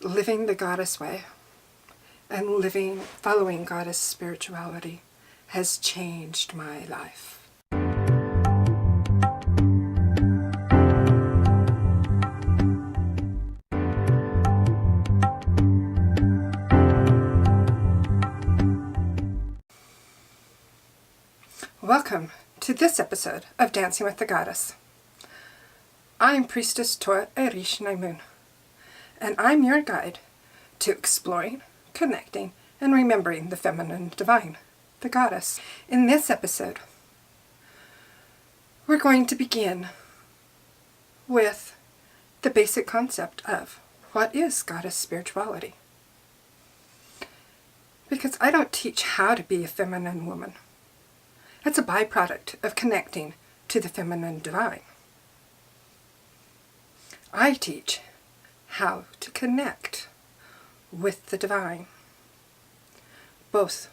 living the goddess way and following goddess spirituality has changed my life. Welcome to this episode of Dancing with the Goddess. I'm Priestess Tora-Iresh'nai Moon, and I'm your guide to exploring, connecting, and remembering the feminine divine, the goddess. In this episode, we're going to begin with the basic concept of what is goddess spirituality. Because I don't teach how to be a feminine woman. That's a byproduct of connecting to the feminine divine. I teach how to connect with the divine, both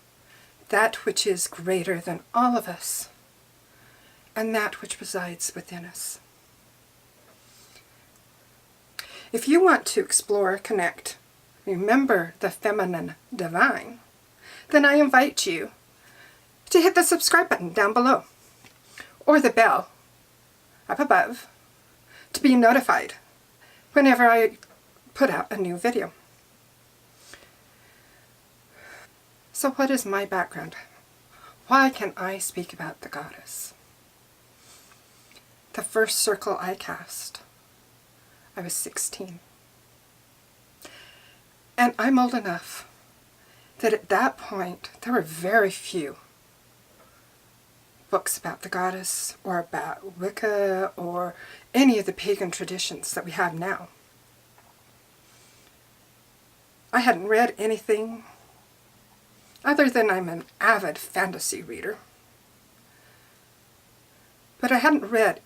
that which is greater than all of us and that which resides within us. If you want to explore, connect, remember the feminine divine, then I invite you to hit the subscribe button down below or the bell up above to be notified whenever I put out a new video. So what is my background? Why can I speak about the goddess? The first circle I cast, I was 16. And I'm old enough that at that point there were very few books about the goddess or about Wicca or any of the pagan traditions that we have now. I hadn't read anything other than I'm an avid fantasy reader, but I hadn't read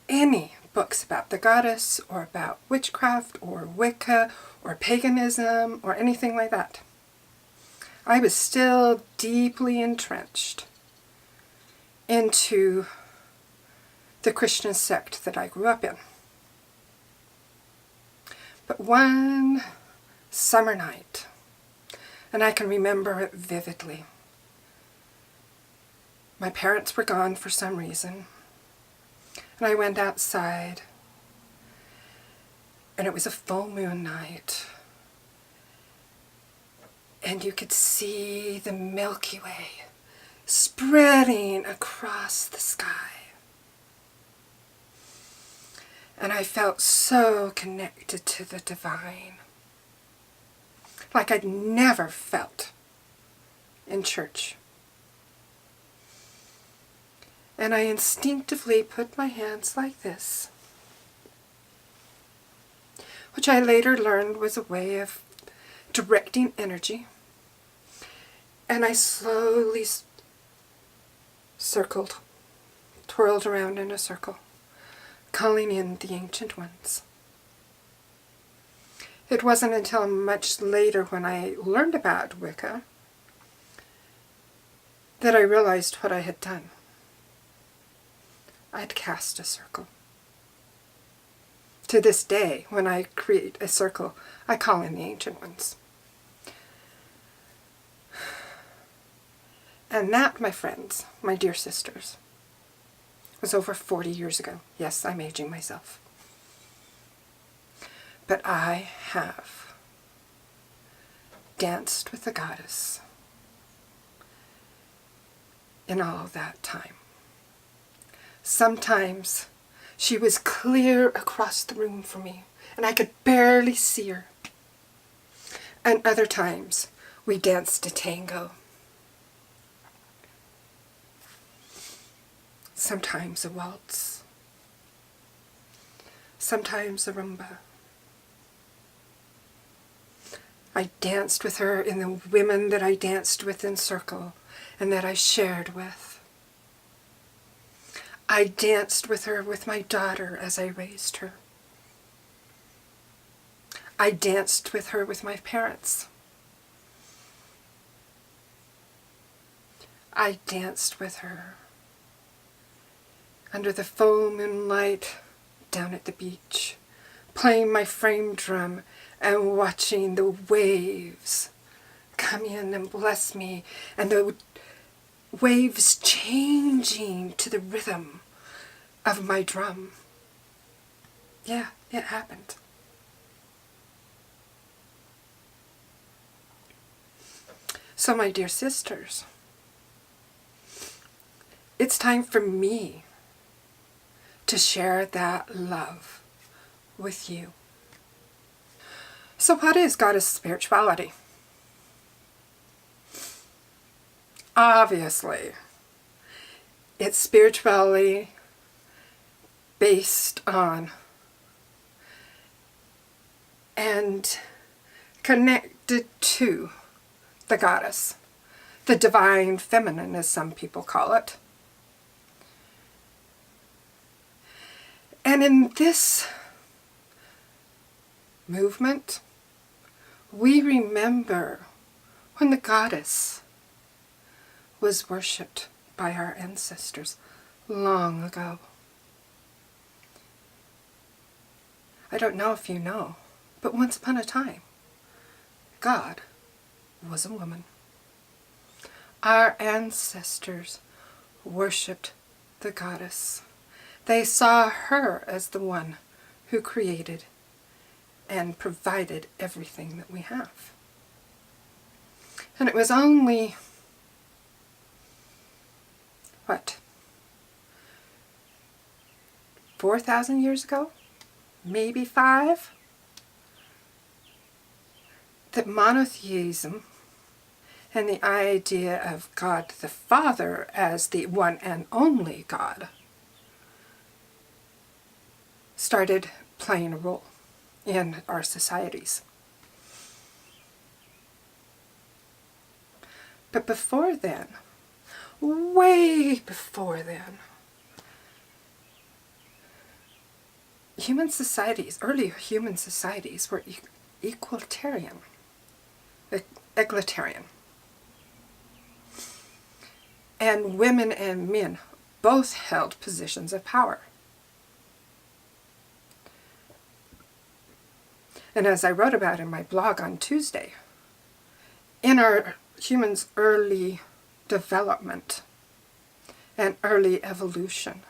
any books about the goddess or about witchcraft or Wicca or paganism or anything like that. I was still deeply entrenched into the Christian sect that I grew up in. But one summer night, and I can remember it vividly, my parents were gone for some reason, and I went outside, and it was a full moon night, and you could see the Milky Way spreading across the sky. And I felt so connected to the divine, like I'd never felt in church. And I instinctively put my hands like this, which I later learned was a way of directing energy. And I slowly circled, twirled around in a circle, calling in the ancient ones. It wasn't until much later when I learned about Wicca that I realized what I had done. I'd cast a circle. To this day, when I create a circle, I call in the ancient ones. And that, my friends, my dear sisters, was over 40 years ago. Yes, I'm aging myself. But I have danced with the goddess in all that time. Sometimes she was clear across the room from me, and I could barely see her. And other times, we danced a tango. Sometimes a waltz. Sometimes a rumba. I danced with her in the women that I danced with in circle and that I shared with. I danced with her with my daughter as I raised her. I danced with her with my parents. I danced with her under the full moonlight down at the beach, playing my frame drum and watching the waves come in and bless me, and the waves changing to the rhythm of my drum. Yeah, it happened. So my dear sisters, it's time for me to share that love with you. So what is goddess spirituality? Obviously, it's spirituality based on and connected to the goddess, the divine feminine, as some people call it. And in this movement, we remember when the goddess was worshipped by our ancestors long ago. I don't know if you know, but once upon a time, God was a woman. Our ancestors worshipped the goddess. They saw her as the one who created and provided everything that we have. And it was only, 4,000 years ago? Maybe 5? That monotheism and the idea of God the Father as the one and only God started playing a role in our societies. But before then, way before then, human societies, early human societies, were egalitarian. And women and men both held positions of power. And as I wrote about in my blog on Tuesday, in our humans' early development and early evolution,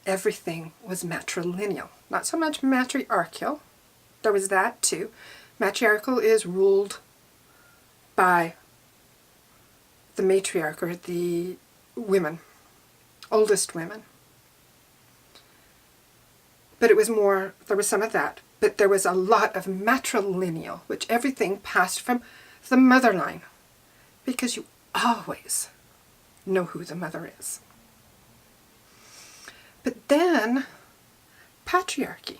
everything was matrilineal. Not so much matriarchal. There was that too. Matriarchal is ruled by the matriarch, or the women, oldest women. But it was more, there was some of that, but there was a lot of matrilineal, which everything passed from the mother line, because you always know who the mother is. But then, patriarchy,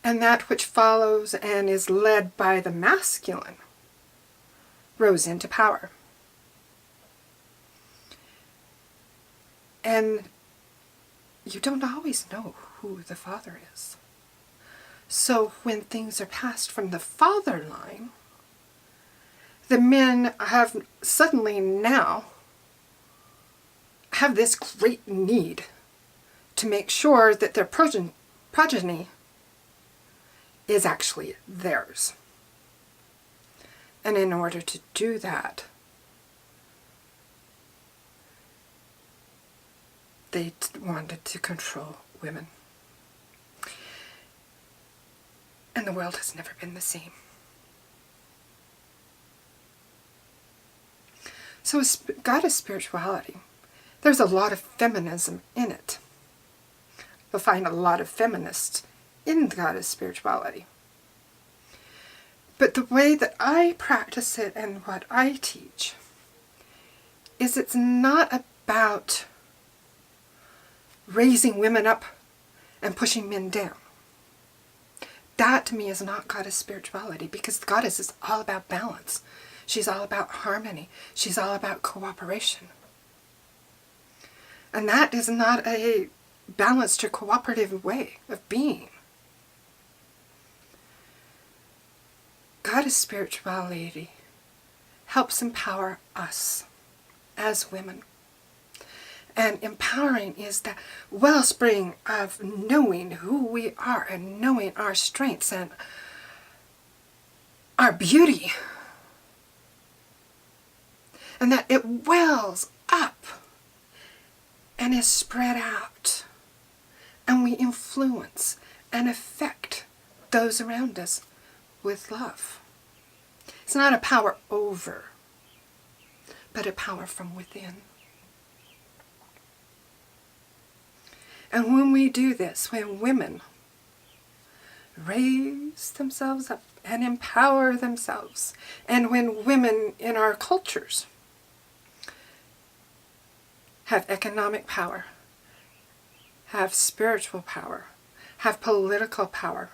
and that which follows and is led by the masculine, rose into power. And you don't always know who the father is. So when things are passed from the father line, the men have suddenly now have this great need to make sure that their progeny is actually theirs. And in order to do that, they wanted to control women. And the world has never been the same. So goddess spirituality, there's a lot of feminism in it. You'll find a lot of feminists in goddess spirituality. But the way that I practice it and what I teach is it's not about raising women up and pushing men down. That to me is not goddess spirituality, because the goddess is all about balance. She's all about harmony. She's all about cooperation. And that is not a balanced or cooperative way of being. Goddess spirituality helps empower us as women. And empowering is the wellspring of knowing who we are and knowing our strengths and our beauty. And that it wells up and is spread out. And we influence and affect those around us with love. It's not a power over, but a power from within. And when we do this, when women raise themselves up and empower themselves, and when women in our cultures have economic power, have spiritual power, have political power,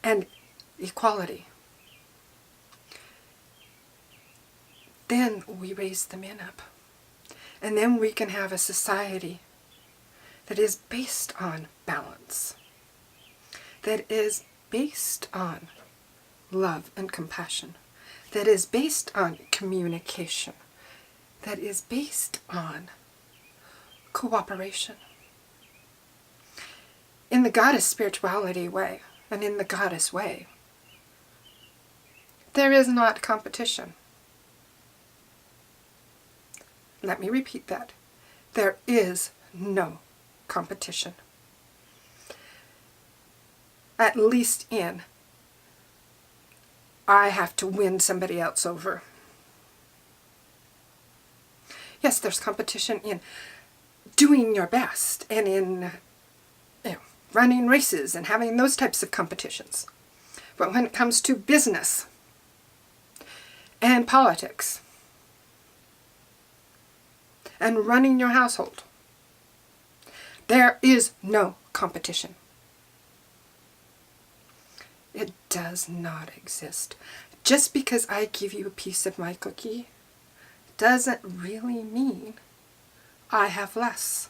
and equality, then we raise the men up. And then we can have a society that is based on balance, that is based on love and compassion, that is based on communication, that is based on cooperation. In the goddess spirituality way, and in the goddess way, there is not competition. Let me repeat that. There is no competition. At least in, I have to win somebody else over. Yes, there's competition in doing your best and in running races and having those types of competitions. But when it comes to business and politics and running your household, there is no competition. It does not exist. Just because I give you a piece of my cookie doesn't really mean I have less.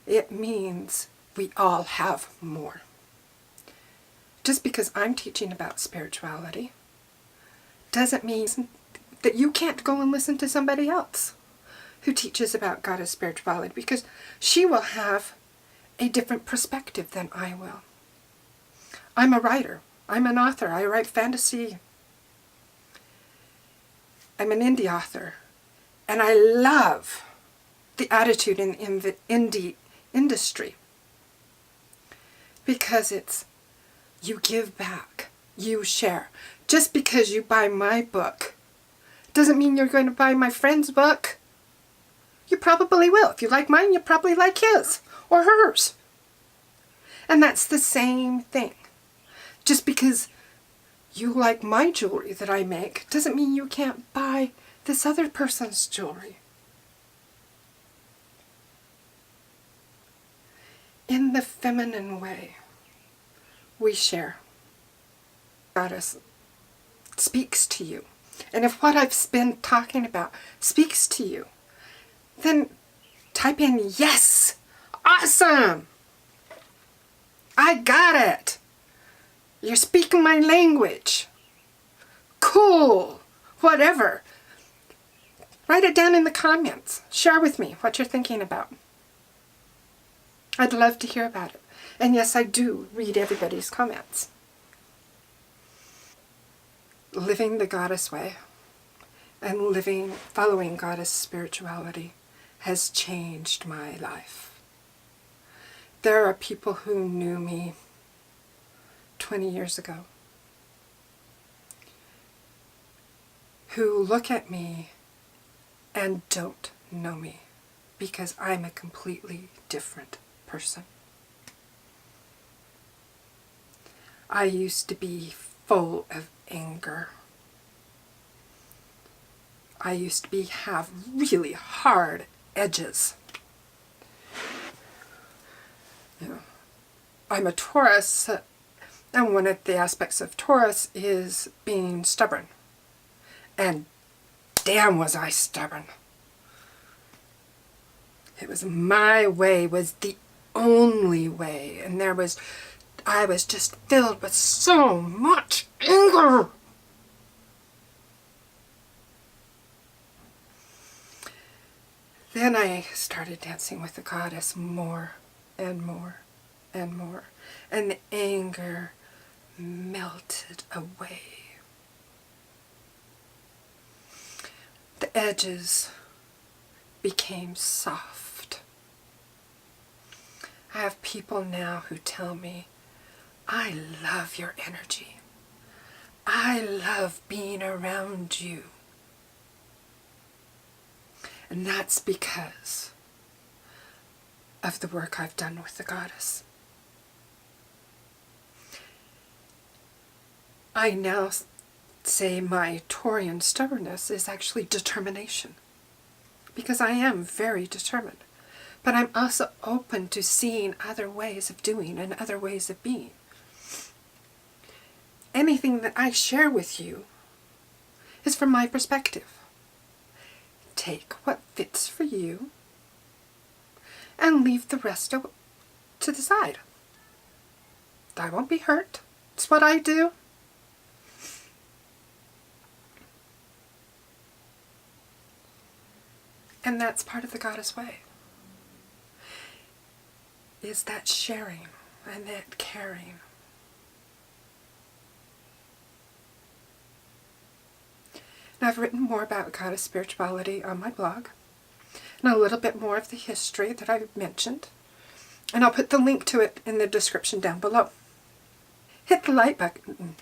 It means we all have more. Just because I'm teaching about spirituality doesn't mean that you can't go and listen to somebody else who teaches about goddess spirituality, because she will have a different perspective than I will. I'm a writer. I'm an author. I write fantasy. I'm an indie author. And I love the attitude in the indie industry, because it's you give back, you share. Just because you buy my book doesn't mean you're going to buy my friend's book. You probably will. If you like mine, you probably like his or hers. And that's the same thing. Just because you like my jewelry that I make doesn't mean you can't buy this other person's jewelry. In the feminine way, we share. Goddess speaks to you. And if what I've been talking about speaks to you, then type in, yes, awesome, I got it. You're speaking my language. Cool, whatever. Write it down in the comments. Share with me what you're thinking about. I'd love to hear about it. And yes, I do read everybody's comments. Living the goddess way and following goddess spirituality has changed my life. There are people who knew me 20 years ago who look at me and don't know me because I'm a completely different person. I used to be full of anger. I used to have really hard edges. I'm a Taurus, and one of the aspects of Taurus is being stubborn. And damn was I stubborn. It was my way was the only way, and I was just filled with so much anger. Then I started dancing with the goddess more and more and more. And the anger melted away. The edges became soft. I have people now who tell me, I love your energy. I love being around you. And that's because of the work I've done with the goddess. I now say my Taurian stubbornness is actually determination, because I am very determined. But I'm also open to seeing other ways of doing and other ways of being. Anything that I share with you is from my perspective. Take what fits for you and leave the rest to the side. I won't be hurt. It's what I do. And that's part of the goddess way, is that sharing and that caring. And I've written more about goddess spirituality on my blog, and a little bit more of the history that I've mentioned. And I'll put the link to it in the description down below. Hit the like button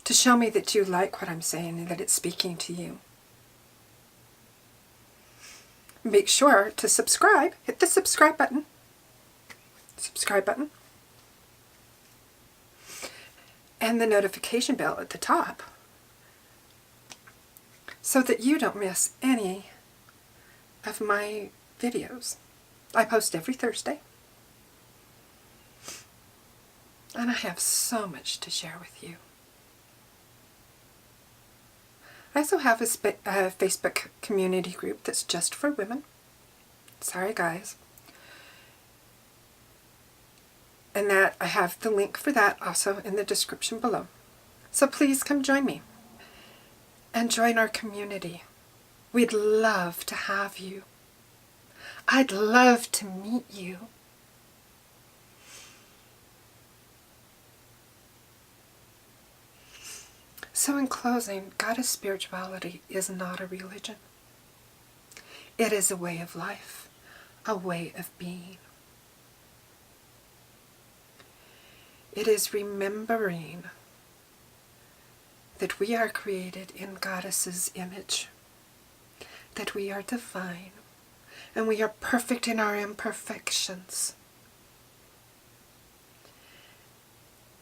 to show me that you like what I'm saying and that it's speaking to you. Make sure to subscribe. Hit the subscribe button. Subscribe button. And the notification bell at the top, so that you don't miss any of my videos. I post every Thursday. And I have so much to share with you. I also have a Facebook community group that's just for women. Sorry, guys. And that I have the link for that also in the description below. So please come join me and join our community. We'd love to have you. I'd love to meet you. So in closing, goddess spirituality is not a religion. It is a way of life, a way of being. It is remembering that we are created in Goddess's image, that we are divine, and we are perfect in our imperfections.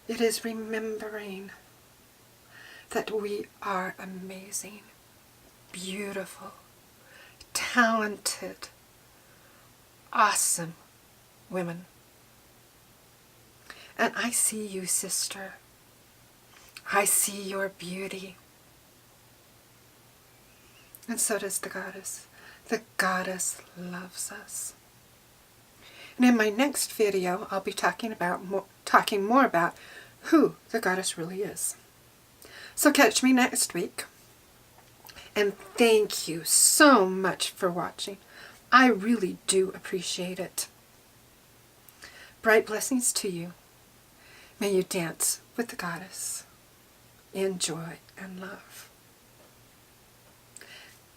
It is remembering that we are amazing, beautiful, talented, awesome women. And I see you, sister. I see your beauty. And so does the goddess. The goddess loves us. And in my next video, I'll be talking more about who the goddess really is. So catch me next week. And thank you so much for watching. I really do appreciate it. Bright blessings to you. May you dance with the goddess in joy and love.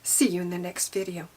See you in the next video.